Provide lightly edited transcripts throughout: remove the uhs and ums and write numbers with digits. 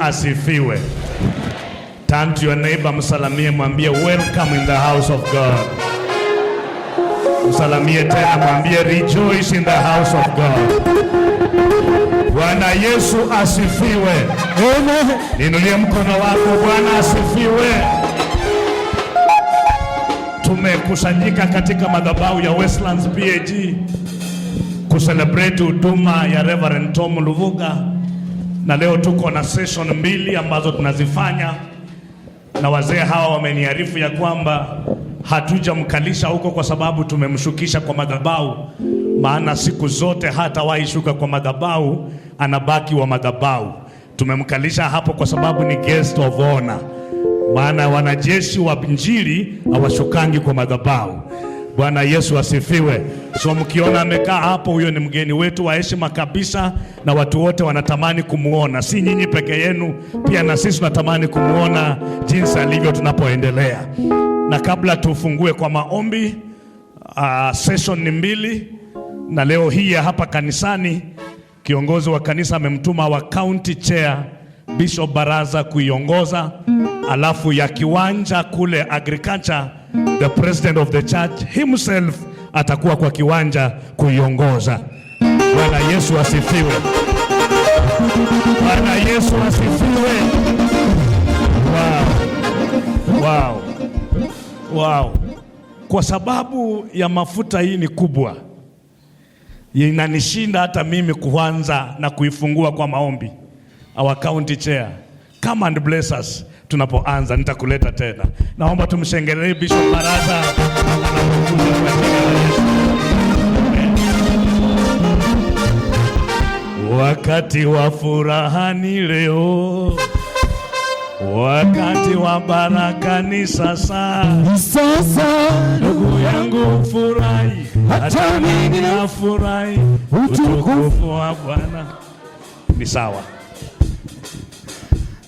asifiwe. Turn to your neighbor, msalamie, mwambie welcome in the house of God. Msalamie tena, mwambie rejoice in the house of God. Bwana Yesu asifiwe. Amen. Ninulie mkono wako. Bwana asifiwe. Tumekusanyika katika madhabahu ya Westlands PAG kucelebrate huduma ya Reverend Tom Luvuga, na leo tuko na session 2 ambazo tunazifanya, na wazee hawa wameniarifu ya kwamba hatujamkalisha huko kwa sababu tumemshukisha kwa madhabahu, maana siku zote hatawahi shuka kwa madhabahu, anabaki wa madhabahu. Tumemkalisha hapo kwa sababu ni guest of honor, maana wanajeshi wa Injili hawashukangi kwa madhabahu. Bwana Yesu asifiwe. So mkiona amekaa hapo, huyo ni mgeni wetu wa heshima kabisa, na watu wote wanatamani kumuona. Si nyinyi peke yenu, pia na sisi tunatamani kumuona jinsi alivyo tunapoendelea. Na kabla tufungue kwa maombi, session ni 2, na leo hii hapa kanisani kiongozi wa kanisa amemtuma wa county chair Bishop Baraza kuiongoza, alafu ya kiwanja kule agriculture the president of the church himself atakuwa kwa kiwanja kuiongoza. Bwana Yesu asifiwe. Bwana Yesu asifiwe. Wow. Wow. Kwa sababu ya mafuta hii ni kubwa, inanishinda hata mimi kuanza na kuifungua kwa maombi. Our county chair, come and bless us. Tunapoanza nitakuleta tena. Naomba tumshangilie Bishop Baraza anapokuja kwa jina la Yesu. Wakati wa furaha ni leo, wakati wa baraka ni sasa. Ndugu yangu furahi, hata mimi nafurahi, utukufu wa Bwana ni sawa.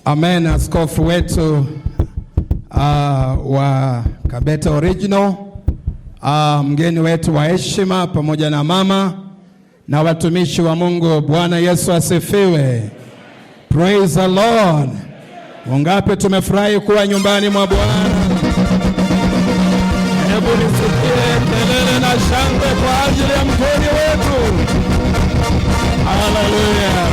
Amen. Askofu wetu wa Kabete Original, mgeni wetu wa heshima, pamoja na mama na watumishi wa Mungu, Bwana Yesu asifiwe. Praise the Lord. Wangapi tumefurahi kuwa nyumbani mwa Bwana? Hebu nisikie kelele na shangwe kwa ajili ya mgeni wetu. Hallelujah.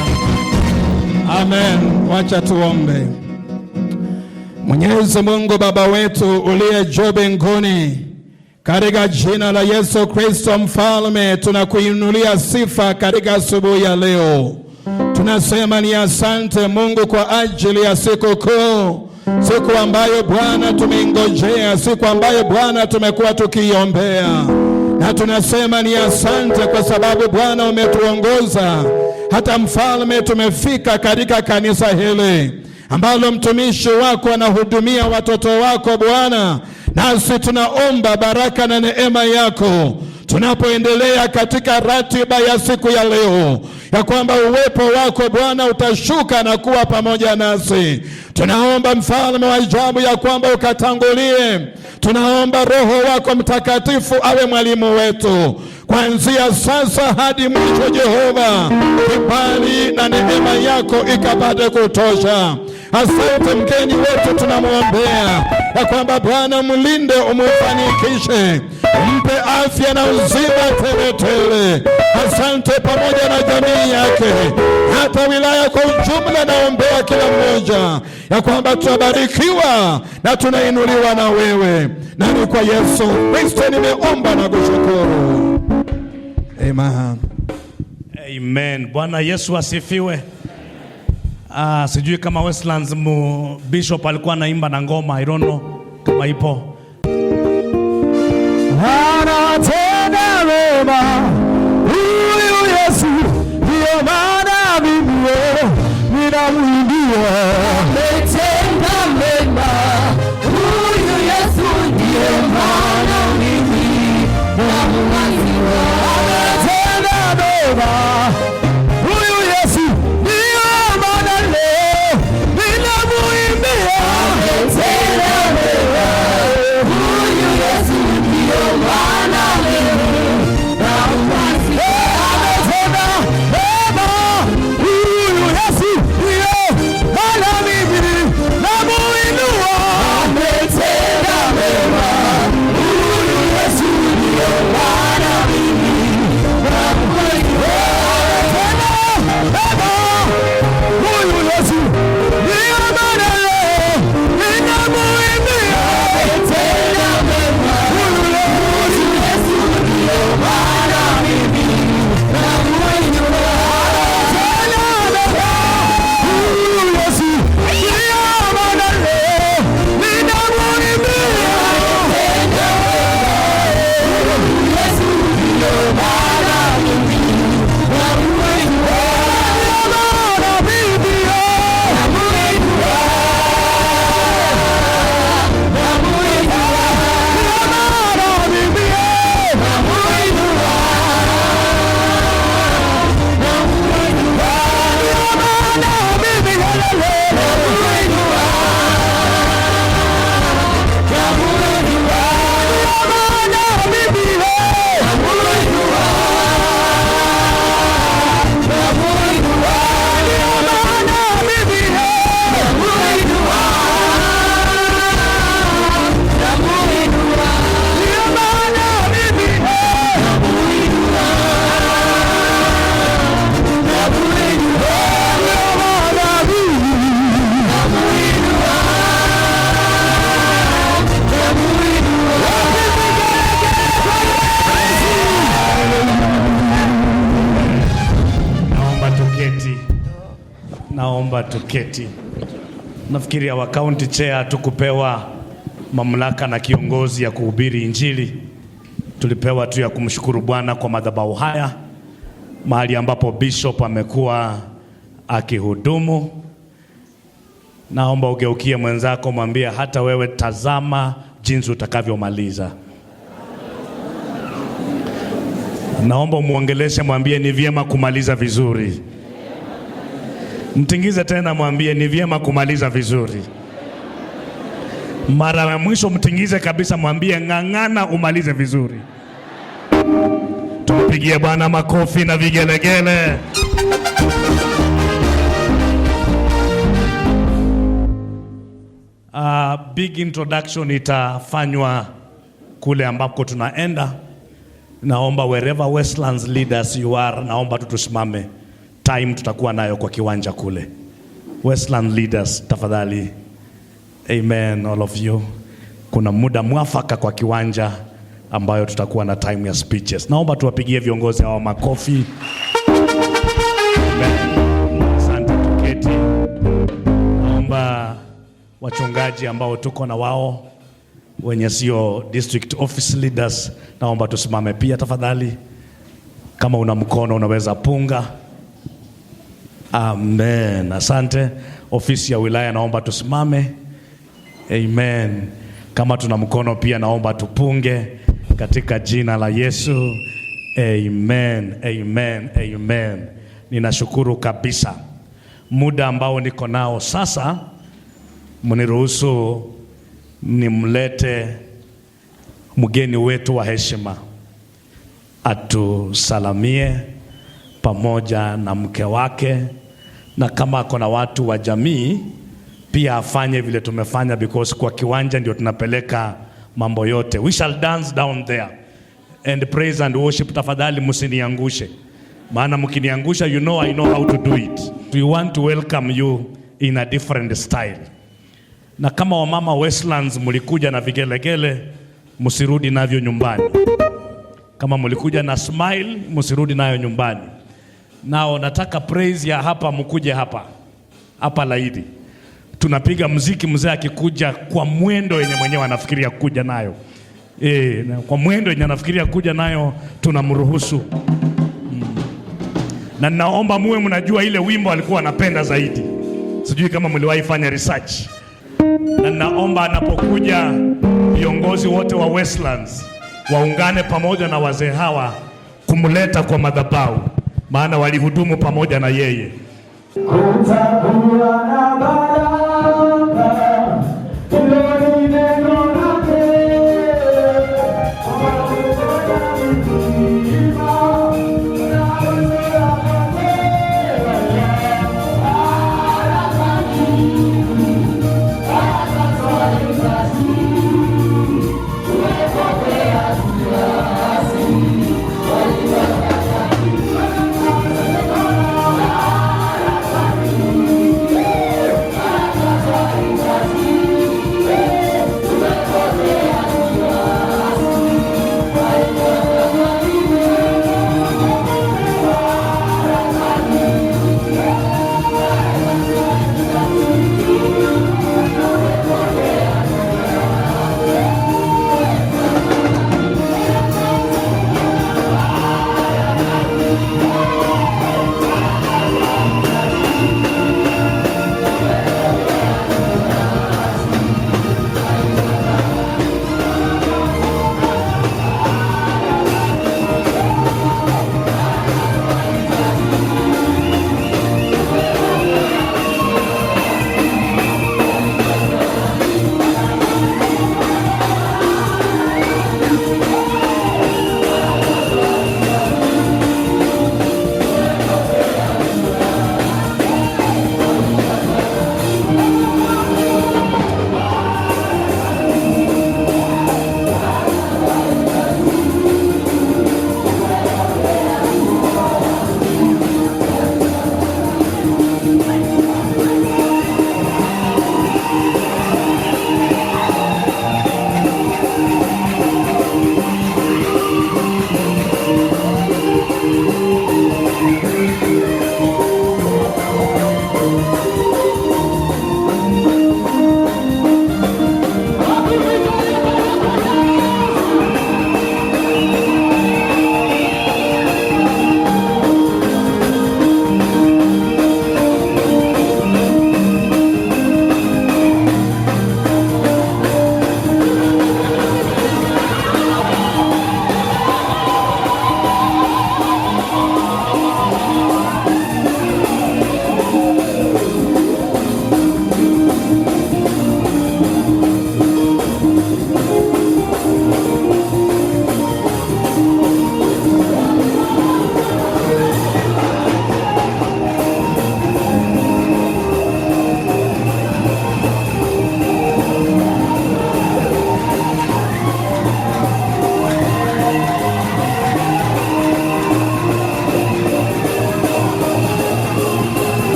Amen. Wacha tuombe. Mwenyezi Mungu Baba wetu uliye juu mbinguni, katika jina la Yesu Kristo Mfalme, tunakuinulia sifa katika asubuhi ya leo. Tunasema ni asante Mungu kwa ajili ya siku kuu, siku ambayo Bwana tumeingojea, siku ambayo Bwana tumekuwa tukiombea. Na tunasema ni asante kwa sababu Bwana umetuongoza hata Mfalme tumefika katika kanisa hili ambalo mtumishi wako anahudumia watoto wako Bwana. Nasi tunaomba baraka na neema yako tunapoendelea katika ratiba ya siku ya leo, ya kwamba uwepo wako Bwana utashuka na kuwa pamoja nasi. Tunaomba Mfalme wa ajabu ya kwamba ukatangulie. Tunaomba Roho wako Mtakatifu awe mwalimu wetu kuanzia sasa hadi mwisho. Jehova, kibali na neema yako ikapate kutosha. Asante mgeni wetu, tunamwombea ya kwamba Bwana mlinde, umfanikishe, umpe afya na uzima tele tele. Asante pamoja na jamii yake, hata wilaya kwa ujumla. Naombea kila mmoja ya kwamba tutabarikiwa na tunainuliwa na wewe. Na ni kwa Yesu Kristo nimeomba na kushukuru. Amen. Amen. Bwana Yesu asifiwe. Sijui kama Westlands Bishop alikuwa anaimba na ngoma, I don't know kama ipo. Anatenda mema huyu Yesu, ndio maana mimi ninamwimbia. Anatenda mema huyu Yesu, ndio maana mimi ninamwimbia. Anatenda mema huyu Yesu, ndio maana leo ninamwimbia. Anatenda mema huyu Yesu, ndio maana mimi ninamwimbia. Anatenda mema huyu Yesu, ndio maana naomba tuketi. Nafikiri wa county chair tukupewa mamlaka na kiongozi ya kuhubiri Injili. Tulipewa tu ya kumshukuru Bwana kwa madhabahu haya, mahali ambapo bishop amekuwa akihudumu. Naomba ugeukie mwenzako, mwambie hata wewe tazama jinsi utakavyomaliza. Naomba muongeleshe, mwambie ni vyema kumaliza vizuri. Mtingize tena, mwambie ni vyema kumaliza vizuri. Mara ya mwisho mtingize kabisa, mwambie ng'ang'ana umalize vizuri. Tupigie Bwana makofi na vigelegele. Big introduction itafanywa kule ambako tunaenda. Naomba wherever Westlands leaders you are, naomba tutusimame. Time tutakuwa nayo kwa kiwanja kule. Westland leaders tafadhali. Amen, all of you. Kuna muda mwafaka kwa kiwanja ambayo tutakuwa na time ya speeches. Naomba tuwapigie viongozi hawa makofi. Amen. Asante, tuketi. Naomba wachungaji ambao tuko na wao, wenye sio district office leaders, naomba tusimame pia tafadhali. Kama una mkono unaweza punga. Amen. Asante. Ofisi ya wilaya naomba tusimame. Amen. Kama tuna mkono pia naomba tupunge katika jina la Yesu. Amen. Amen. Amen. Ninashukuru kabisa. Muda ambao niko nao sasa, mniruhusu nimlete mgeni wetu wa heshima atusalamie pamoja na mke wake, na kama kuna watu wa jamii pia afanye vile tumefanya, because kwa kiwanja ndio tunapeleka mambo yote. We shall dance down there and praise and worship. Tafadhali msiniangushe, maana mkiniangusha, you know I know how to do it. We want to welcome you in a different style. Na kama wamama Westlands mlikuja na vigelegele, msirudi navyo nyumbani. Kama mlikuja na smile, msirudi nayo nyumbani. Nao nataka praise ya hapa, mkuje hapa laidi. Tunapiga muziki, mzee akikuja kwa mwendo yenye mwenyewe anafikiria kuja nayo. Kwa mwendo yenye anafikiria kuja nayo tunamruhusu. Na naomba muwe mnajua ile wimbo alikuwa anapenda zaidi. Sijui kama mliwahi fanya research. Na naomba anapokuja viongozi wote wa Westlands waungane pamoja na wazee hawa kumleta kwa madhabahu, maana walihudumu pamoja na yeye.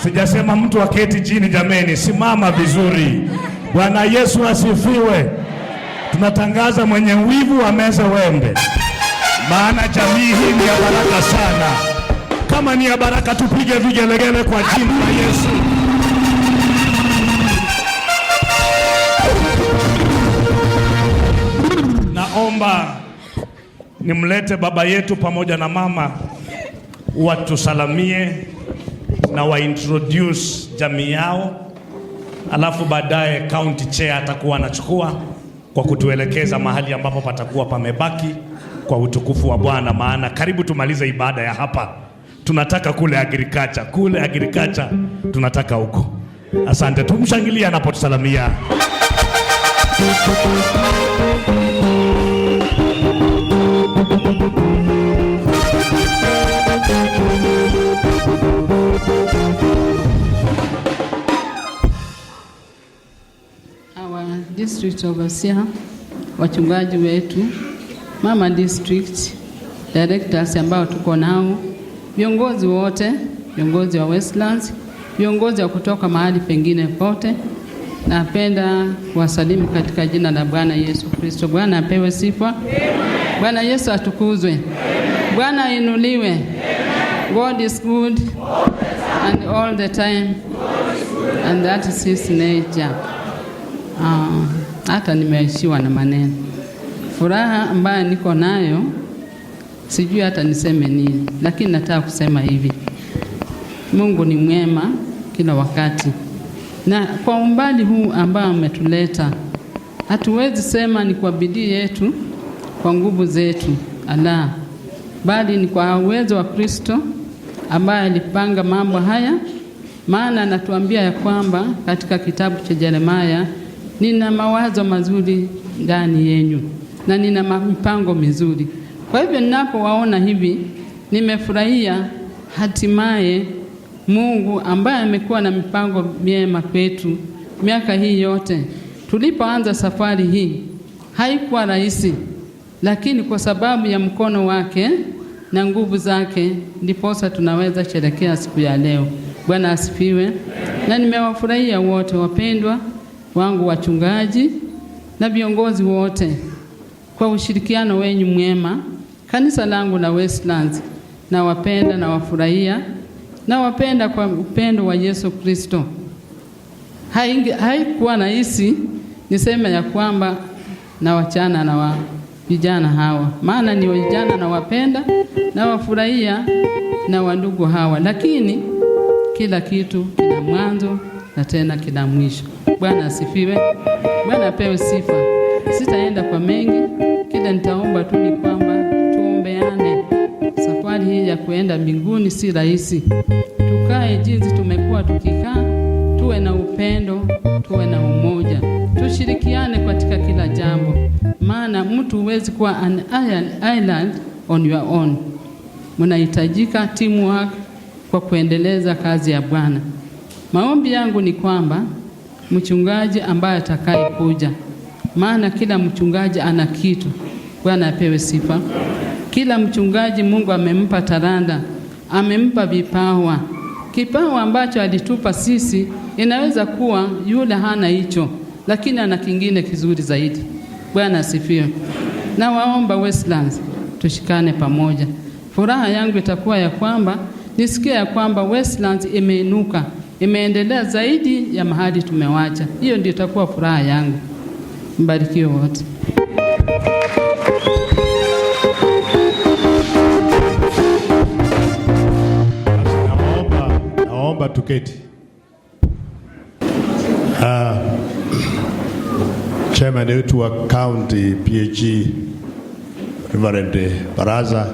Sijasema mtu aketi chini jameni, simama vizuri. Bwana Yesu asifiwe. Tunatangaza mwenye wivu ameze wembe, maana jamii hii ni ya baraka sana. Kama ni ya baraka, tupige vigelegele kwa jina la Yesu. Naomba nimlete baba yetu pamoja na mama watusalamie na waintroduce jamii yao, alafu baadaye county chair atakuwa anachukua kwa kutuelekeza mahali ambapo patakuwa pamebaki kwa utukufu wa Bwana. Maana karibu tumalize ibada ya hapa, tunataka kule agriculture tunataka huko. Asante, tumshangilie anapotusalamia. Our district overseer, wachungaji wetu, mama district directors ambao tuko nao, viongozi wote, viongozi wa Westlands, viongozi wa kutoka mahali pengine pote, napenda kuwasalimu katika jina la Bwana Yesu Kristo. Bwana apewe sifa. Bwana Yesu atukuzwe. Bwana ainuliwe. God is good and all the time, and that is his nature. Hata nimeishiwa na maneno. Furaha ambayo niko nayo sijui hata niseme nini, lakini nataka kusema hivi: Mungu ni mwema kila wakati, na kwa umbali huu ambao ametuleta, hatuwezi sema ni kwa bidii yetu, kwa nguvu zetu, bali ni kwa uwezo wa Kristo ambaye alipanga mambo haya. Maana anatuambia ya kwamba katika kitabu cha Yeremia, nina mawazo mazuri ndani yenu na nina mipango mizuri. Kwa hivyo ninapowaona hivi, nimefurahia. Hatimaye Mungu ambaye amekuwa na mipango miema kwetu miaka hii yote. Tulipoanza safari hii haikuwa rahisi, lakini kwa sababu ya mkono wake na nguvu zake ndiposa tunaweza sherekea siku ya leo. Bwana asifiwe. Na nimewafurahia wote wapendwa wangu, wachungaji na viongozi wote, kwa ushirikiano wenyu mwema. Kanisa langu la Westlands na wapenda na wafurahia na wapenda kwa upendo wa Yesu Kristo. Haikuwa rahisi niseme ya kwamba na wachana na vijana hawa, maana ni vijana na wapenda na wafurahia na wandugu hawa, lakini kila kitu kina mwanzo na tena kina mwisho. Bwana asifiwe. Bwana apewe sifa. Sitaenda kwa mengi, kila nitaomba tu ni kwamba tuombeane. Safari hii ya kuenda mbinguni si rahisi. Tukae jinsi tumekuwa tukikaa, tuwe na upendo, tuwe na umoja, tushirikiane katika kila jambo. Maana mtu huwezi kuwa an island on your own. Mnahitajika teamwork kwa kuendeleza kazi ya Bwana. Maombi yangu ni kwamba mchungaji ambaye atakaye kuja, maana kila mchungaji ana kitu. Bwana apewe sifa. Kila mchungaji Mungu amempa talanta, amempa vipawa. Kipawa ambacho alitupa sisi inaweza kuwa yule hana hicho, lakini ana kingine kizuri zaidi. Bwana asifiwe. Na waomba Westlands tushikane pamoja. Furaha yangu itakuwa ya kwamba nisikie ya kwamba Westlands imeinuka, imeendelea zaidi ya mahali tumewacha. Hiyo ndio itakuwa furaha yangu. Mbarikiwe wote. Naomba tuketi. Chairman wetu wa county PAG Reverend Baraza,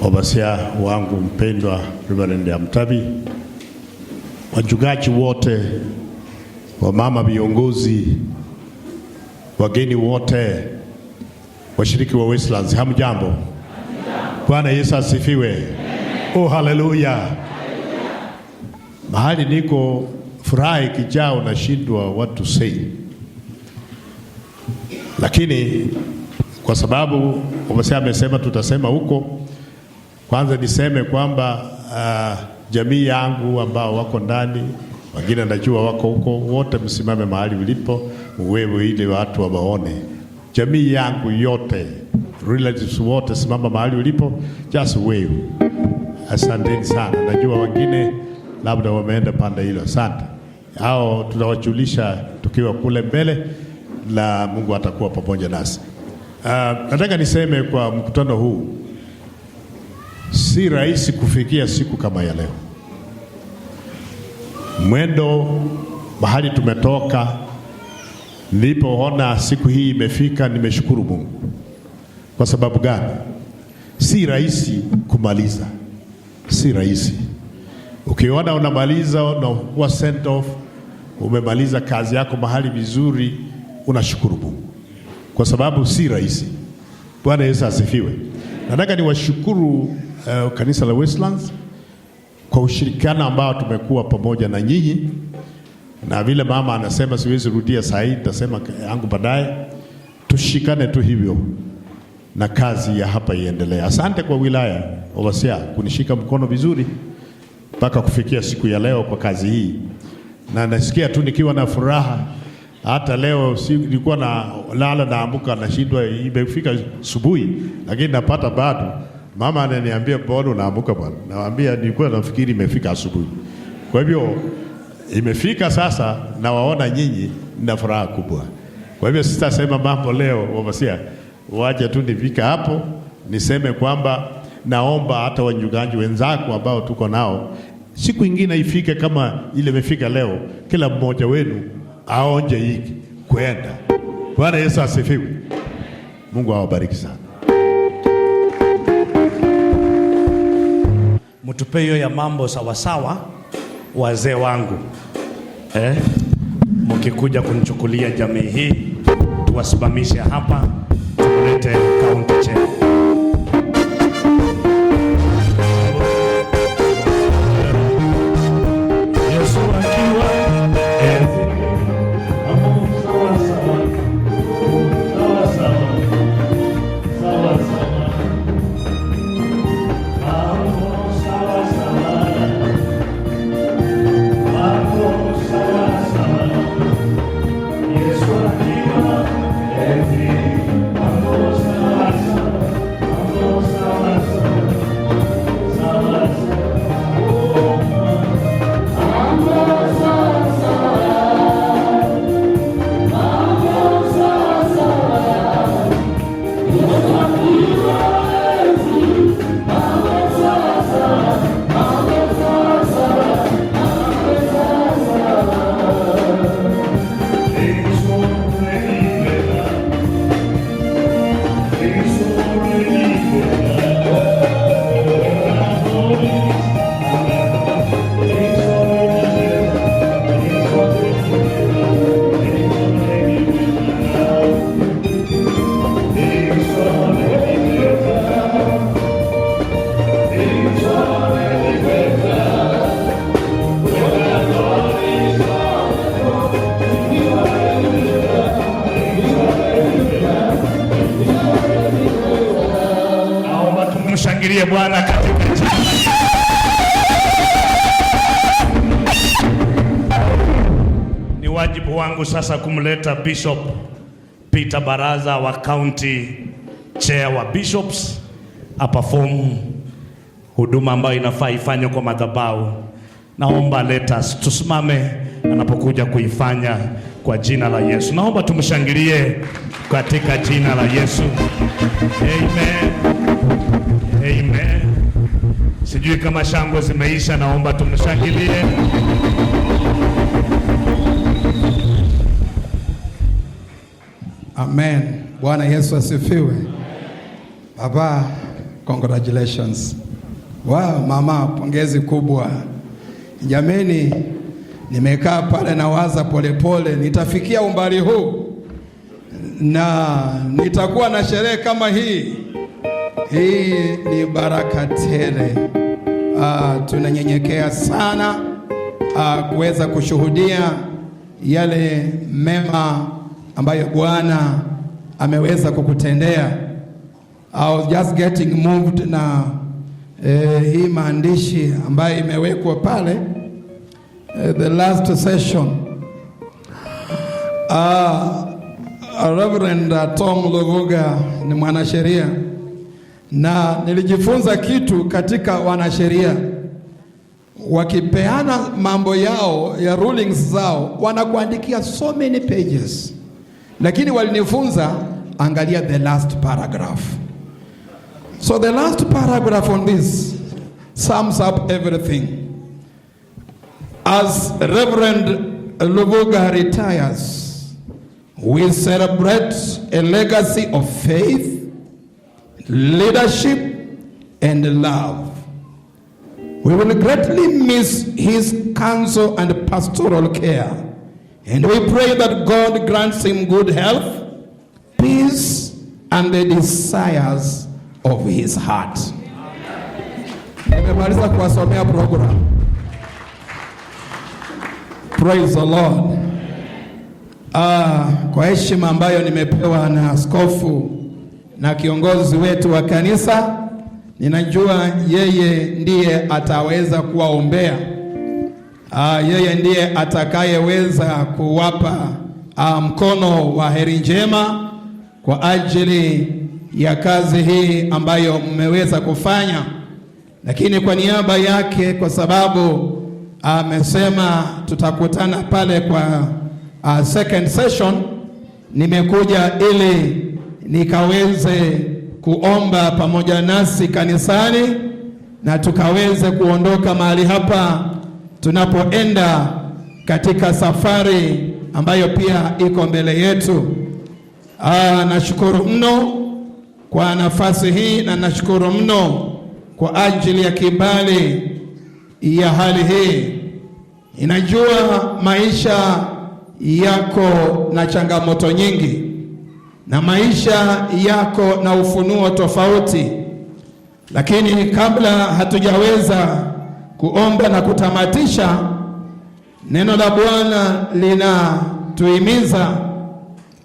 overseer wangu mpendwa Reverend Amtabi, wachungaji wote, wamama viongozi, wageni wote, washiriki wa Westlands, hamjambo? Bwana Yesu asifiwe. Oh, haleluya. Mahali niko furaha ikijao na shindwa what to say. Lakini kwa sababu wamesema tutasema huko, Kwanza niseme kwamba jamii yangu ambao wako ndani, wengine najua wako huko, wote msimame mahali ulipo, wewe ili watu waone. Jamii yangu yote, relatives wote, simama mahali ulipo, just wewe. Asanteni sana. Najua wengine labda wameenda pande hilo. Asante. Hao tutawajulisha tukiwa kule mbele, na Mungu atakuwa pamoja nasi. Nataka niseme kwa mkutano huu, si rahisi kufikia siku kama ya leo. Mwendo mahali tumetoka, nilipoona siku hii imefika, nimeshukuru Mungu. Kwa sababu gani? Si rahisi kumaliza. Si rahisi. Ukiona unamaliza, unakuwa sent off, umemaliza kazi yako mahali vizuri, unashukuru Mungu. Kwa sababu si rahisi. Bwana Yesu asifiwe. Nataka niwashukuru kanisa la Westlands kwa ushirikiano ambao tumekuwa pamoja na nyinyi. Na vile mama anasema siwezi rudia saa hii, nitasema yangu baadaye. Tushikane tu hivyo na kazi ya hapa iendelee. Asante kwa wilaya Overseer kunishika mkono vizuri mpaka kufikia siku ya leo kwa kazi hii. Na nasikia tu nikiwa na furaha. Hata leo nilikuwa na lala naamka nashindwa imefika asubuhi, lakini napata bado. Mama ananiambia bado naamka bwana. Nawaambia nilikuwa nafikiri imefika asubuhi. Kwa hivyo imefika sasa, na waona nyinyi na furaha kubwa. Kwa hivyo sitasema mambo leo Overseer. Waje tu nifika hapo niseme kwamba naomba hata wanyugaji wenzako ambao tuko nao, siku nyingine ifike kama ile imefika leo, kila mmoja wenu aonje hiki kwenda. Bwana Yesu asifiwe. Mungu awabariki sana. Mtupe hiyo ya mambo sawa sawa, wazee wangu. Mkikuja kunichukulia jamii hii, tuwasimamishe hapa, tulete county chair. Mshangilie Bwana katika jina. Ni wajibu wangu sasa kumleta Bishop Peter Baraza wa County Chair wa Bishops aperform huduma ambayo inafaa ifanywe kwa madhabahu. Naomba letters tusimame anapokuja kuifanya kwa jina la Yesu. Naomba tumshangilie katika jina la Yesu. Amen. Amen. Sijui kama shangwe zimeisha, naomba tumshangilie. Amen. Bwana Yesu asifiwe. Baba, congratulations. Wow, mama, pongezi kubwa. Jameni, nimekaa pale na waza polepole nitafikia umbali huu na nitakuwa na sherehe kama hii. Hii ni baraka tele. Tunanyenyekea sana kuweza kushuhudia yale mema ambayo Bwana ameweza kukutendea. I was just getting moved na hii maandishi ambayo imewekwa pale, the last session, Reverend Tom Luvuga ni mwanasheria, na nilijifunza kitu katika wanasheria. Wakipeana mambo yao ya rulings zao wanakuandikia so many pages, lakini walinifunza angalia the last paragraph. So the last paragraph on this sums up everything. As Reverend Luvuga retires, we celebrate a legacy of faith, leadership, and love. We will greatly miss his counsel and pastoral care, and we pray that God grants him good health, peace, and the desires of his heart. Nimemaliza kuwasomea program. Praise the Lord. Kwa heshima ambayo nimepewa na askofu na kiongozi wetu wa kanisa, ninajua yeye ndiye ataweza kuwaombea. Yeye ndiye atakayeweza kuwapa mkono wa heri njema kwa ajili ya kazi hii ambayo mmeweza kufanya. Lakini kwa niaba yake, kwa sababu amesema tutakutana pale kwa second session, nimekuja ili nikaweze kuomba pamoja nasi kanisani na tukaweze kuondoka mahali hapa tunapoenda katika safari ambayo pia iko mbele yetu. Nashukuru mno kwa nafasi hii, na nashukuru mno kwa ajili ya kibali ya hali hii. Inajua maisha yako na changamoto nyingi, na maisha yako na ufunuo tofauti, lakini kabla hatujaweza kuomba na kutamatisha, neno la Bwana linatuhimiza,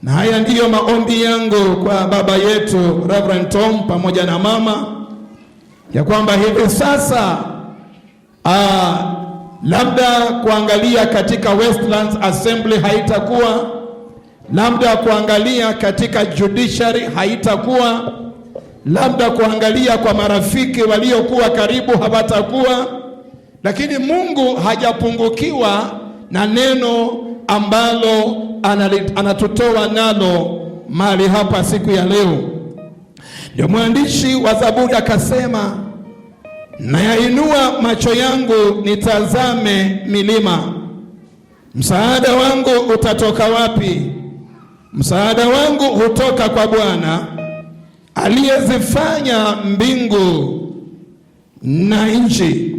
na haya ndiyo maombi yangu kwa baba yetu Reverend Tom pamoja na mama, ya kwamba hivi sasa labda kuangalia katika Westlands Assembly haitakuwa, labda kuangalia katika judiciary haitakuwa, labda kuangalia kwa marafiki waliokuwa karibu hawatakuwa, lakini Mungu hajapungukiwa na neno ambalo anatutoa nalo mahali hapa siku ya leo. Ndio mwandishi wa Zaburi akasema, nayainua macho yangu nitazame milima, msaada wangu utatoka wapi? Msaada wangu hutoka kwa Bwana aliyezifanya mbingu na nchi.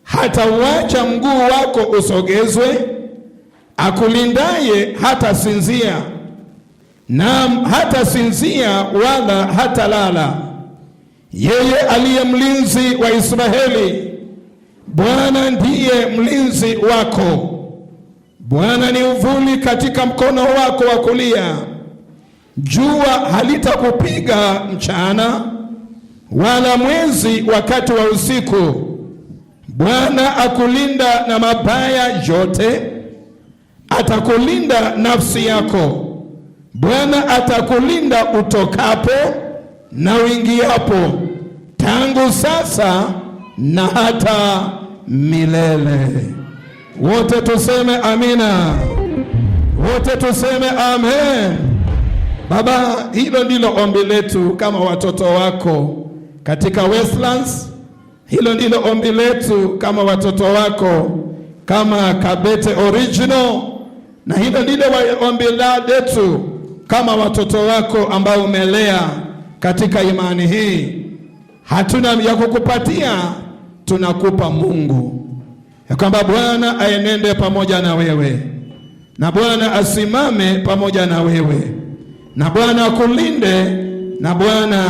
Hata uacha mguu wako usogezwe, akulindaye hata sinzia, naam hata sinzia wala hata lala. Yeye aliye mlinzi wa Israeli, Bwana ndiye mlinzi wako. Bwana ni uvuli katika mkono wako wa kulia. Jua halitakupiga mchana, wala mwezi wakati wa usiku. Bwana akulinda na mabaya yote, atakulinda nafsi yako. Bwana atakulinda utokapo na uingiapo, tangu sasa na hata milele. Wote tuseme amina. Wote tuseme amen. Baba, hilo ndilo ombi letu kama watoto wako katika Westlands. Hilo ndilo ombi letu kama watoto wako kama Kabete Original, na hilo ndilo ombi letu kama watoto wako ambao umelea katika imani hii. Hatuna ya kukupatia, tunakupa Mungu, ya kwamba Bwana aenende pamoja na wewe, na Bwana asimame pamoja na wewe, na Bwana akulinde, na Bwana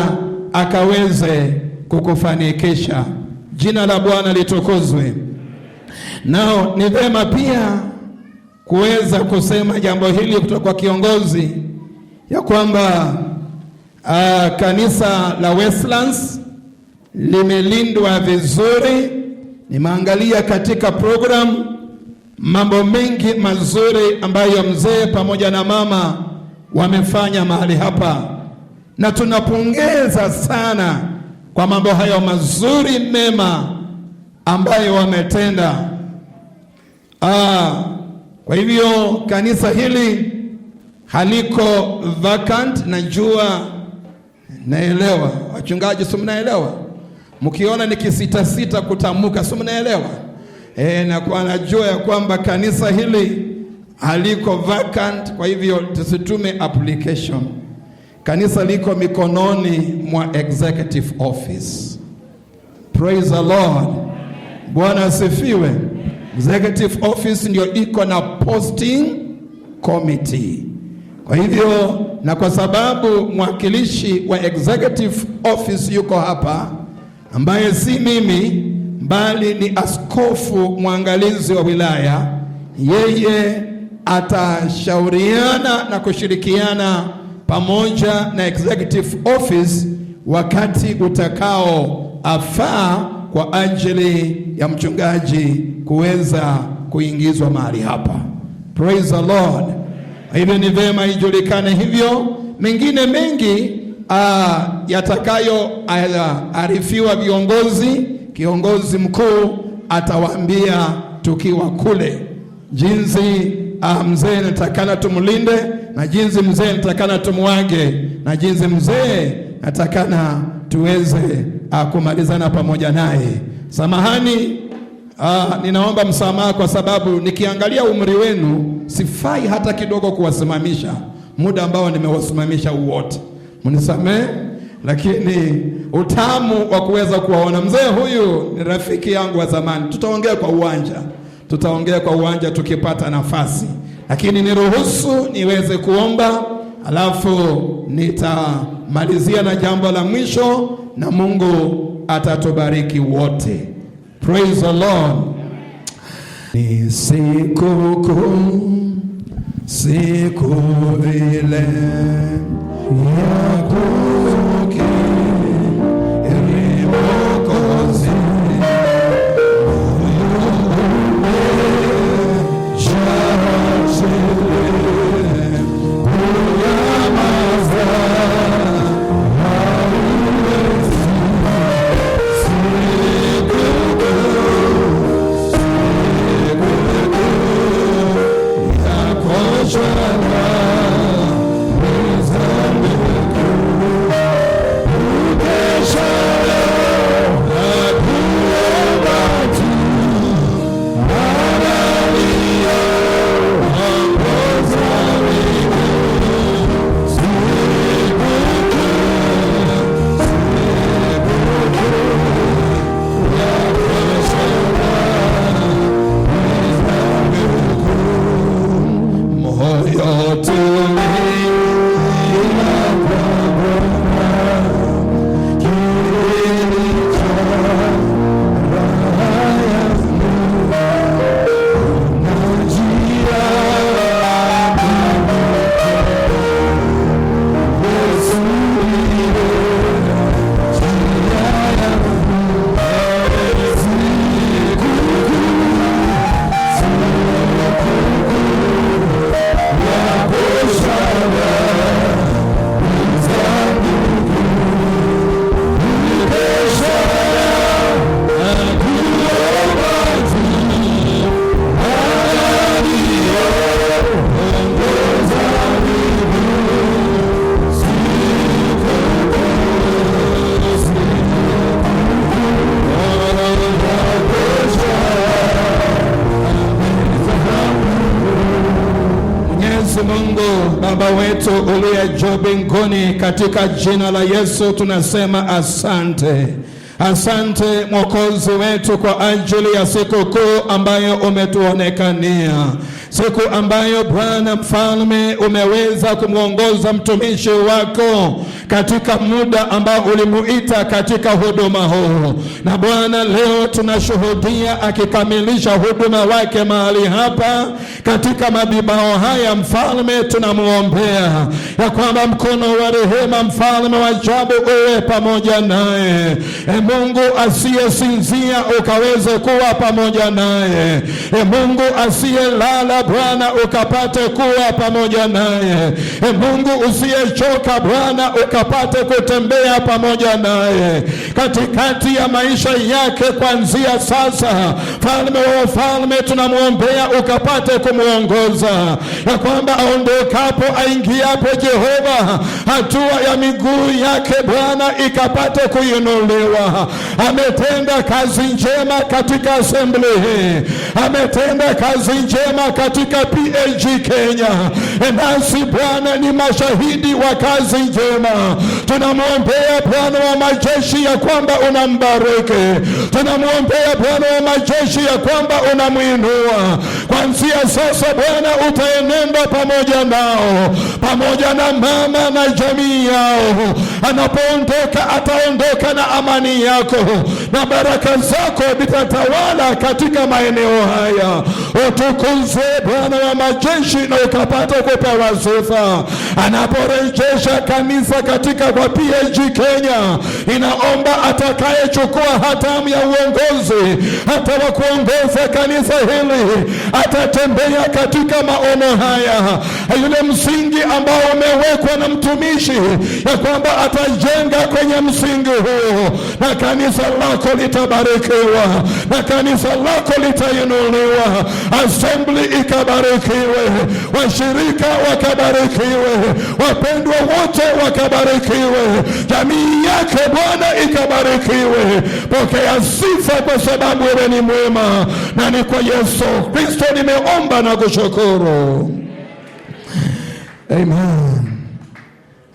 akaweze kukufanikisha. Jina la Bwana litukuzwe. Nao ni vema pia kuweza kusema jambo hili kutoka kwa kiongozi, ya kwamba kanisa la Westlands limelindwa vizuri. Nimeangalia katika program mambo mengi mazuri ambayo mzee pamoja na mama wamefanya mahali hapa, na tunapongeza sana kwa mambo hayo mazuri mema ambayo wametenda. Kwa hivyo kanisa hili haliko vacant. Najua, naelewa wachungaji, si mnaelewa? Mkiona nikisita kutamuka, si mnaelewa? Na kwa najua ya kwamba kanisa hili haliko vacant. Kwa hivyo tusitume application. Kanisa liko mikononi mwa executive office. Praise the Lord. Bwana asifiwe. Executive office ndio iko na posting committee. Kwa hivyo, na kwa sababu mwakilishi wa executive office yuko hapa, ambaye si mimi bali ni askofu mwangalizi wa wilaya, yeye atashauriana na kushirikiana pamoja na executive office wakati utakao afaa kwa ajili ya mchungaji kuweza kuingizwa mahali hapa. Praise the Lord. Hivyo ni vema ijulikane hivyo. Mengine mengi yatakayo arifiwa viongozi, kiongozi mkuu atawaambia tukiwa kule, jinsi mzee natakana tumulinde, na jinsi mzee natakana tumuage, na jinsi mzee natakana tuweze kumalizana pamoja naye. Samahani, ninaomba msamaha kwa sababu nikiangalia umri wenu sifai hata kidogo kuwasimamisha muda ambao nimewasimamisha wote. Mnisamehe, lakini utamu wa kuweza kuwaona. Mzee huyu ni rafiki yangu wa zamani. Tutaongea kwa uwanja tukipata nafasi, lakini niruhusu niweze kuomba, alafu nitamalizia na jambo la mwisho, na Mungu atatubariki wote. Praise the Lord. Ni siku ile ya kukiri Mwokozi, Mungu Baba wetu uliye juu mbinguni, katika jina la Yesu tunasema asante. Asante Mwokozi wetu kwa ajili ya siku kuu ambayo umetuonekania, siku ambayo Bwana Mfalme umeweza kumwongoza mtumishi wako katika muda ambao ulimuita katika huduma huu. Na Bwana, leo tunashuhudia akikamilisha huduma wake mahali hapa katika madhabahu haya. Mfalme, tunamuombea ya kwamba mkono wa rehema, Mfalme wa ajabu, uwe pamoja naye. Mungu asiyesinzia ukaweze kuwa pamoja naye. Mungu asiyelala Bwana ukapate kuwa pamoja naye. Mungu usiyechoka Bwana ukapate kutembea pamoja naye katikati ya maisha yake kuanzia sasa. Mfalme wa wafalme, tunamwombea ukapate kumuongoza, ya kwamba aondokapo aingiapo Jehova, hatua ya miguu yake Bwana ikapate kuinuliwa. Ametenda kazi njema katika assembly hii, ametenda kazi njema katika PAG Kenya, nasi Bwana ni mashahidi wa kazi njema. Tunamwombea Bwana wa majeshi ya kwamba unambariki, tunamwombea Bwana wa majeshi ya kwamba unamuinua. Kuanzia sasa Bwana utaenenda pamoja nao, pamoja na mama na jamii yao. Anapoondoka ataondoka na amani yako, na baraka zako vitatawala katika maeneo haya. Utukuzwe Bwana wa majeshi na ukapata kupewa sifa. Anaporejesha kanisa katika kwa PAG Kenya, inaomba atakayechukua hatamu ya uongozi, hata wa kuongoza kanisa hili, atatembea katika maono haya. Yule msingi ambao umewekwa na mtumishi, ya kwamba atajenga kwenye msingi huo, na kanisa lako litabarikiwa, na kanisa lako litainuliwa, assembly ikabarikiwe, washirika wakabarikiwe, wapendwa wote wakabarikiwe, jamii yake Bwana ikabarikiwe. Pokea sifa kwa sababu wewe ni mwema, na ni kwa Yesu Kristo nimeomba na kushukuru. Amen.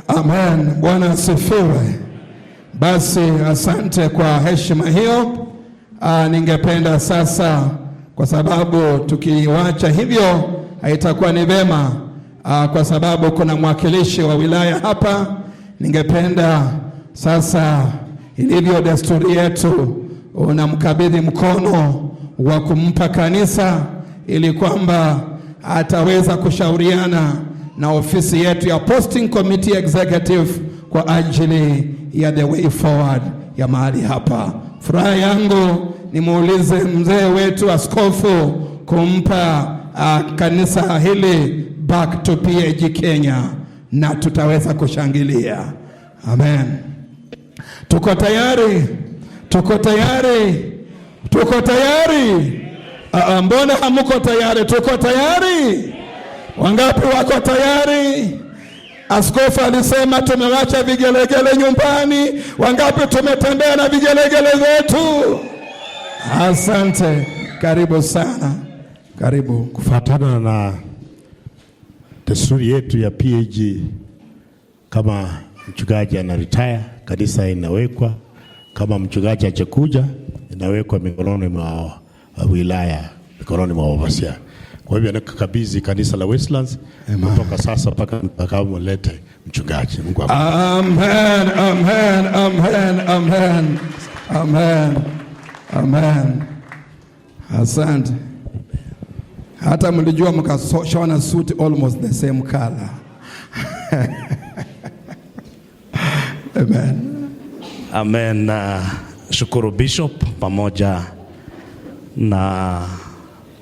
Amen. Bwana asifiwe. Basi asante kwa heshima hiyo. Ningependa sasa, kwa sababu tukiwacha hivyo haitakuwa ni vema, kwa sababu kuna mwakilishi wa wilaya hapa, ningependa sasa, ilivyo desturi yetu, unamkabidhi mkono wa kumpa kanisa, ili kwamba ataweza kushauriana na ofisi yetu ya Posting Committee Executive kwa ajili ya the way forward ya mahali hapa. Furaha yangu nimuulize mzee wetu askofu kumpa kanisa hili back to PAG Kenya, na tutaweza kushangilia. Amen. Tuko tayari? Tuko tayari? Tuko tayari? Mbona hamuko tayari? Tuko tayari? Wangapi wako tayari? Askofu alisema tumewacha vigelegele nyumbani. Wangapi tumetembea na vigelegele zetu? Asante. Karibu sana. Karibu. Kufuatana na desturi yetu ya PAG, kama mchungaji anaretire, kanisa inawekwa, kama mchungaji achakuja, inawekwa mikononi mwa wilaya, mikononi mwa wapasia. Kwa hivyo nakabidhi kanisa la Westlands kutoka sasa mpaka mlete mchungaji. Mungu amen. Amen. Amen. Amen. Amen. Amen. Asante. Hata mlijua mkashona suit almost the same color. Amen. Amen. Shukuru Bishop pamoja na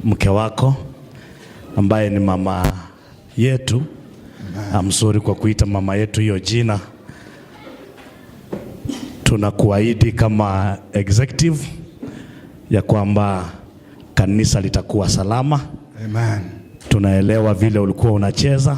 mke wako ambaye ni mama yetu. Mzuri kwa kuita mama yetu hiyo jina. Tunakuahidi kama executive ya kwamba kanisa litakuwa salama. Amen. Tunaelewa vile ulikuwa unacheza.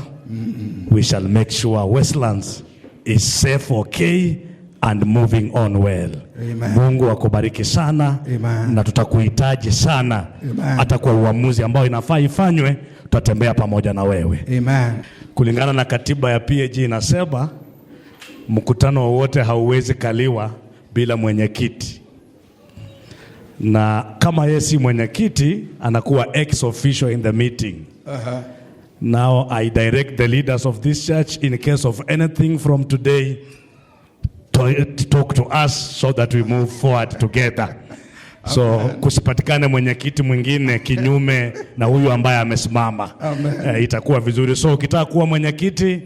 We shall make sure Westlands is safe, okay, and moving on well. Amen. Mungu akubariki sana. Amen. Na tutakuhitaji sana. Amen. Hata kwa uamuzi ambao inafaa ifanywe, tutatembea pamoja na wewe. Amen. Kulingana na katiba ya PAG inasema mkutano wowote hauwezi kaliwa bila mwenyekiti. Na kama yeye si mwenyekiti, anakuwa ex officio in the meeting. Now I direct the leaders of this church, in case of anything from today, to talk to us so that we move forward together. So kusipatikane mwenyekiti mwingine kinyume na huyu ambaye amesimama. Itakuwa vizuri. So ukitaka kuwa mwenyekiti,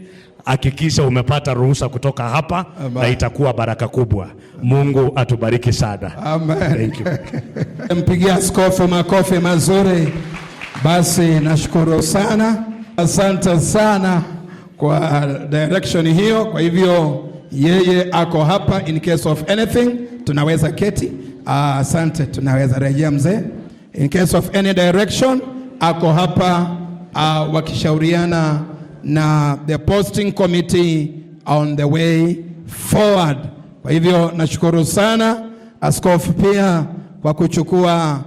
hakikisha umepata ruhusa kutoka hapa. Amen. Na itakuwa baraka kubwa. Mungu atubariki sana. Amen. Thank you. Mpigia askofu makofi mazuri. Basi nashukuru sana. Asante sana kwa direction hiyo. Kwa hivyo yeye ako hapa in case of anything. Tunaweza keti. Asante, tunaweza rejea mzee. In case of any direction, ako hapa wakishauriana na the posting committee on the way forward. Kwa hivyo nashukuru sana askofu pia kwa kuchukua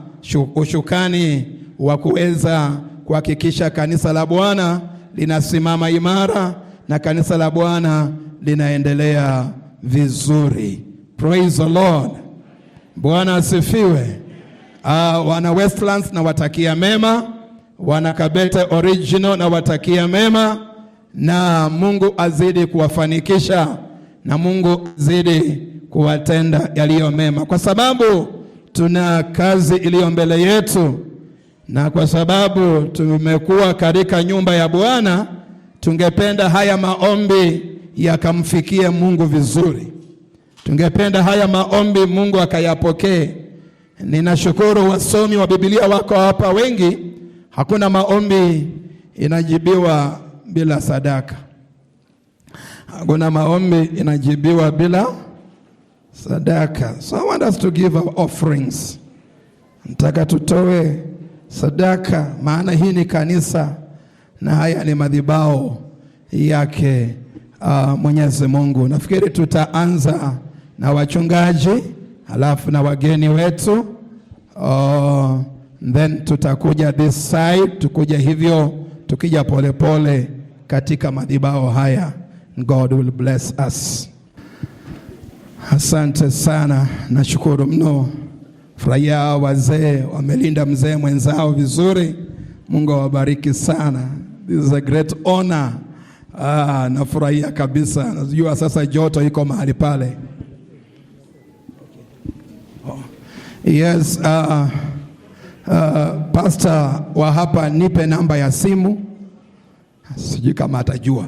ushukani wa kuweza kuhakikisha kanisa la Bwana linasimama imara na kanisa la Bwana linaendelea vizuri. Praise the Lord. Bwana asifiwe. Wana Westlands na watakia mema, wana Kabete Original na watakia mema, na Mungu azidi kuwafanikisha na Mungu azidi kuwatenda yaliyo mema, kwa sababu tuna kazi iliyo mbele yetu, na kwa sababu tumekuwa katika nyumba ya Bwana, tungependa haya maombi yakamfikie Mungu vizuri. Tungependa haya maombi Mungu akayapokee. Ninashukuru wasomi wa Biblia wako hapa wengi. Hakuna maombi inajibiwa bila sadaka. Hakuna maombi inajibiwa bila sadaka. So I want us to give our offerings. Nataka tutoe sadaka, maana hii ni kanisa na haya ni madhabahu yake Mwenyezi Mungu. Nafikiri tutaanza na wachungaji, halafu na wageni wetu, then tutakuja this side, tukuja hivyo tukija pole pole katika madhabahu haya. God will bless us. Asante sana, nashukuru mno. Furahia wazee wamelinda mzee mwenzao vizuri. Mungu awabariki sana. This is a great honor. Nafurahia kabisa. Najua sasa joto iko mahali pale. Yes, pastor wa hapa nipe namba ya simu. Sijui kama atajua.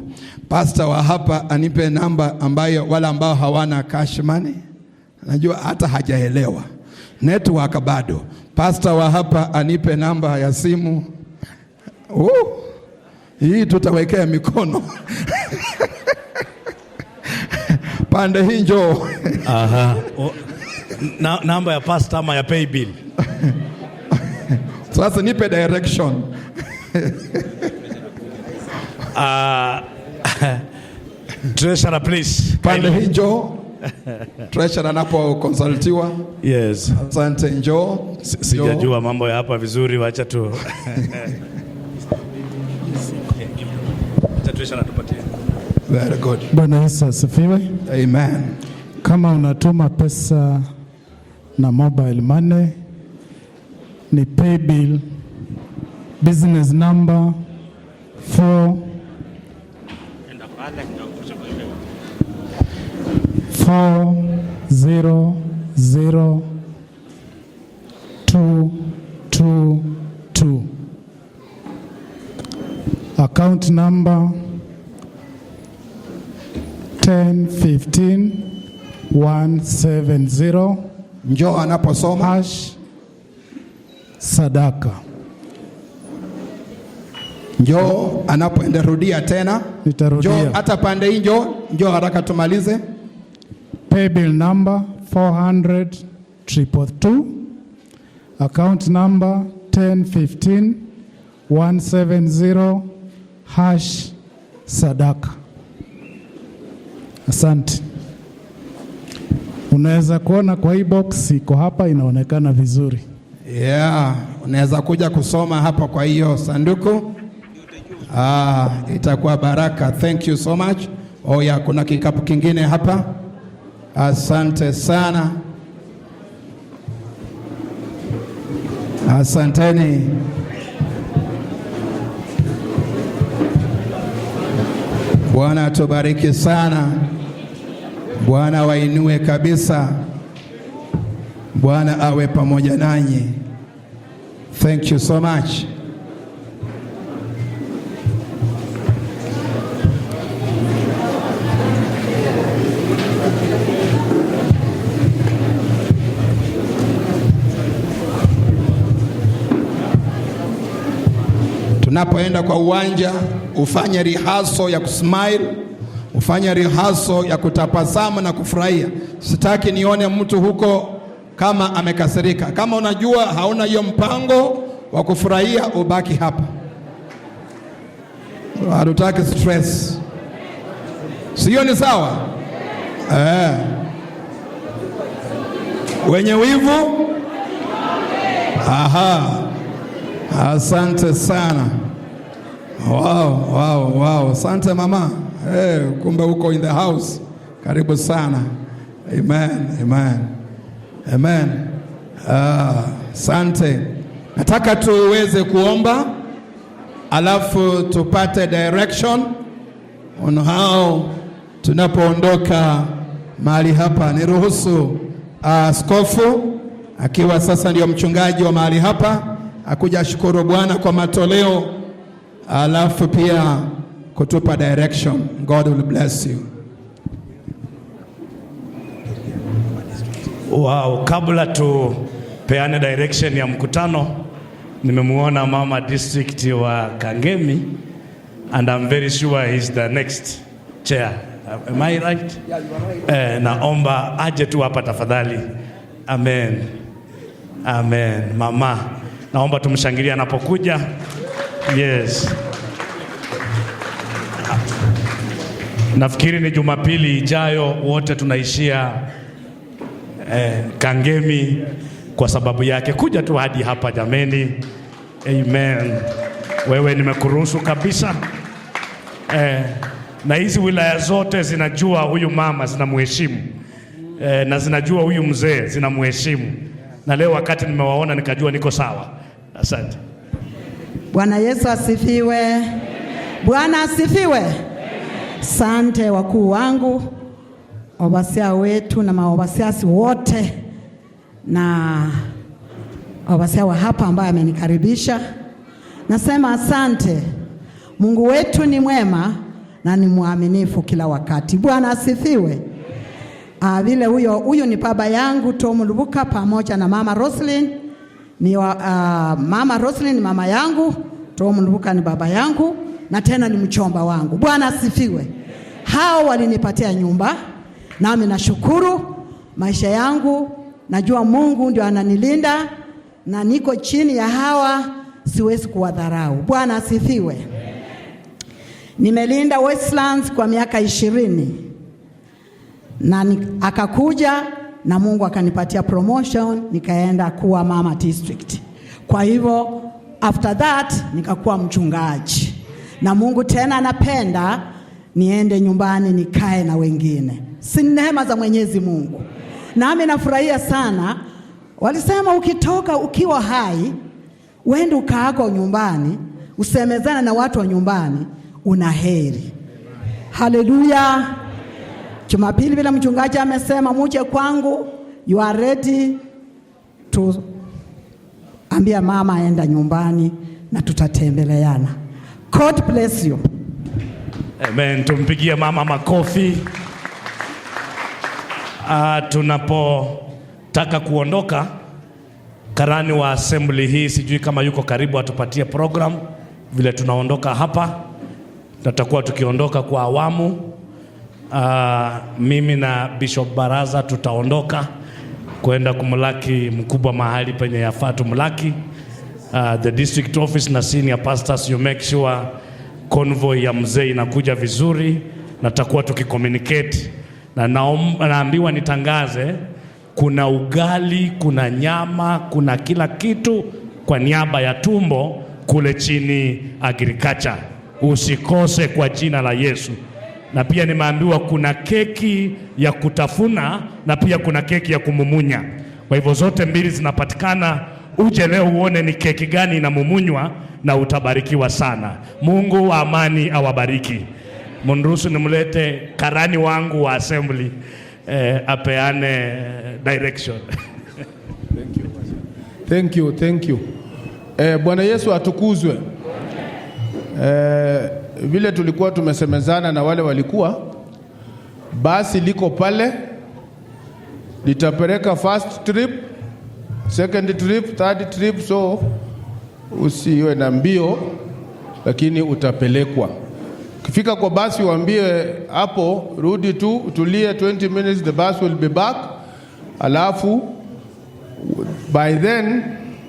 Pastor wa hapa anipe namba ambayo wala ambao hawana cash money. Najua hata hajaelewa. Network bado. Pastor wa hapa anipe namba ya simu. Hii tutawekea mikono. Pande hii njoo. Aha. Namba ya pastor ama ya pay bill? Sasa nipe direction. Treasurer please. Pande hii njoo. Treasurer anapo consultiwa. Yes. Asante, njoo. Sijajua mambo ya hapa vizuri, wacha tu. Treasurer tupatie. Very good. Bwana Yesu asifiwe. Amen. Kama unatuma pesa na mobile money, ni pay bill business number 4000222. Account number 10170. Njoo anaposoma sadaka. Njoo anapoenderudia tena. Nitarudia. Njoo hata pande hii njoo haraka tumalize. Pay bill number 400,222. Account number 10170 sadaka. Asante. Unaweza kuona kwa hii box iko hapa, inaonekana vizuri. Yeah, unaweza kuja kusoma hapa kwa hiyo sanduku. Itakuwa baraka. Thank you so much. Kuna kikapu kingine hapa. Asante sana. Asanteni. Bwana atubariki sana. Bwana wainue kabisa. Bwana awe pamoja nanyi. Thank you so much. tunapoenda kwa uwanja ufanye rehearsal ya kusmile, ufanye rehearsal ya kutabasamu na kufurahia. Sitaki nione mtu huko kama amekasirika. Kama unajua hauna hiyo mpango wa kufurahia, ubaki hapa. Hatutaki stress. Sio, ni sawa? Wenye wivu? Aha. Asante sana. Wow. Asante mama. Kumbe uko in the house. Karibu sana. Amen. Asante. Nataka tuweze kuomba alafu tupate direction on how tunapoondoka mahali hapa. Niruhusu askofu akiwa sasa ndio mchungaji wa mahali hapa akuja shukuru Bwana kwa matoleo, alafu pia kutupa direction. God will bless you. Wow, kabla tupeane direction ya mkutano, nimemuona mama district wa Kangemi and I'm very sure he's the next chair. Am I right? Yeah, you are right. Naomba aje tu hapa tafadhali. Amen. Mama, naomba tumshangilie anapokuja. Yes. Nafikiri ni Jumapili ijayo wote tunaishia Kangemi kwa sababu yake. Kuja tu hadi hapa jameni. Amen. Wewe nimekuruhusu kabisa. Na hizi wilaya zote zinajua huyu mama, zinamheshimu. Na zinajua huyu mzee, zinamheshimu. Na leo wakati nimewaona nikajua niko sawa. Asante. Bwana Yesu asifiwe. Bwana asifiwe. Asante wakuu wangu, wabasia wetu na mawabasiasi wote na wabasia wa hapa ambaye amenikaribisha. Nasema asante. Mungu wetu ni mwema na ni mwaminifu kila wakati. Bwana asifiwe. Vile huyo ni baba yangu Tom Luvuka pamoja na mama Roslyn. Mama Roslyn ni mama yangu, Tom Luvuka ni baba yangu na tena ni mchomba wangu. Bwana asifiwe. Hao walinipatia nyumba, nami nashukuru. Maisha yangu najua Mungu ndio ananilinda na niko chini ya hawa, siwezi kuwadharau. Bwana asifiwe. Nimelinda Westlands kwa miaka 20 na akakuja na Mungu akanipatia promotion, nikaenda kuwa mama district. Kwa hivyo after that nikakuwa mchungaji, na Mungu tena anapenda niende nyumbani nikae na wengine. Si neema za Mwenyezi Mungu. Nami nafurahia sana. Walisema ukitoka ukiwa hai, uende ukaako nyumbani, usemezana na watu wa nyumbani, una heri. Haleluya. Jumapili bila mchungaji amesema muje kwangu, you are ready to ambia mama aenda nyumbani na tutatembeleana. God bless you. Amen. Tumpigie mama makofi. Tunapotaka kuondoka, karani wa assembly hii sijui kama yuko karibu atupatie program vile tunaondoka hapa. Tutakuwa tukiondoka kwa awamu. Mimi na Bishop Baraza tutaondoka kwenda kumlaki mkubwa mahali penye yafaa tumlaki. The district office na senior pastors, you make sure convoy ya mzee inakuja vizuri, na tutakuwa tukicommunicate. Na naambiwa nitangaze kuna ugali, kuna nyama, kuna kila kitu kwa niaba ya tumbo kule chini agriculture. Usikose kwa jina la Yesu. Na pia nimeambiwa kuna keki ya kutafuna na pia kuna keki ya kumumunya. Kwa hivyo zote mbili zinapatikana. Uje leo uone ni keki gani inamumunywa na utabarikiwa sana. Mungu wa amani awabariki. Mniruhusu nimlete karani wangu wa assembly apeane direction. Thank you. Bwana Yesu atukuzwe. Vile tulikuwa tumesemezana na wale walikuwa, basi liko pale, litapeleka first trip, second trip, third trip, so usiwe na mbio, lakini utapelekwa. Ukifika kwa basi waambie hapo, rudi tu, utulie 20 minutes, the bus will be back. Alafu by then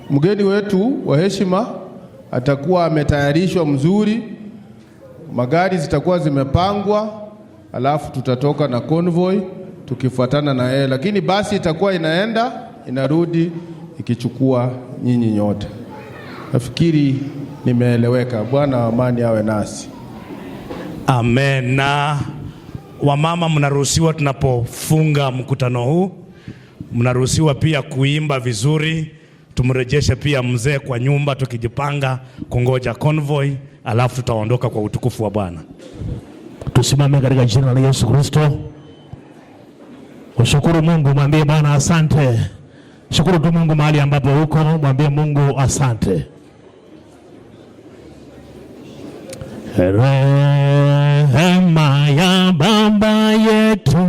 mgeni wetu wa heshima atakuwa ametayarishwa mzuri, magari zitakuwa zimepangwa, alafu tutatoka na convoy tukifuatana na yeye, lakini basi itakuwa inaenda inarudi ikichukua nyinyi nyote. Nafikiri nimeeleweka. Bwana wa amani awe nasi. Amen. Na wamama mnaruhusiwa, tunapofunga mkutano huu, mnaruhusiwa pia kuimba vizuri. Tumrejeshe pia mzee kwa nyumba tukijipanga kungoja convoy, alafu tutaondoka kwa utukufu wa Bwana. Tusimame katika jina la Yesu Kristo. Ushukuru Mungu, mwambie Bwana asante. Shukuru tu Mungu mahali ambapo uko, mwambie Mungu asante. Rehema ya Baba yetu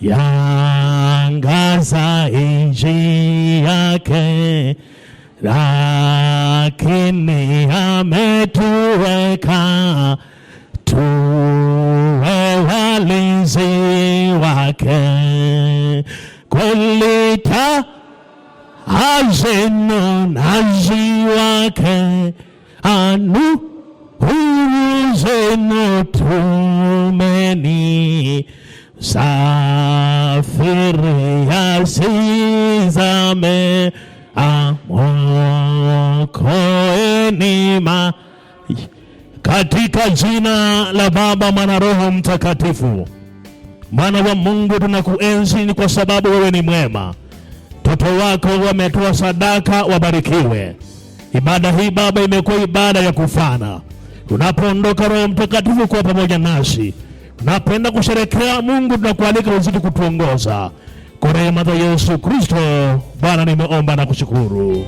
yaangaza nchi yake, lakini ametuweka tuwe walinzi wake. Kweli hazino nazi wake, anu huru zenu tumeni, safiri asizame, amwokoeni katika jina la Baba, Mwana, Roho Mtakatifu. Mwana wa Mungu, tunakuenzi ni kwa sababu wewe ni mwema. Watoto wako wametoa sadaka, wabarikiwe. Ibada hii Baba imekuwa ibada ya kufana. Tunapoondoka, Roho Mtakatifu kwa pamoja nasi. Tunapenda kusherehekea Mungu, tunakualika uzidi kutuongoza. Kwa rehema za Yesu Kristo Bwana nimeomba na kushukuru.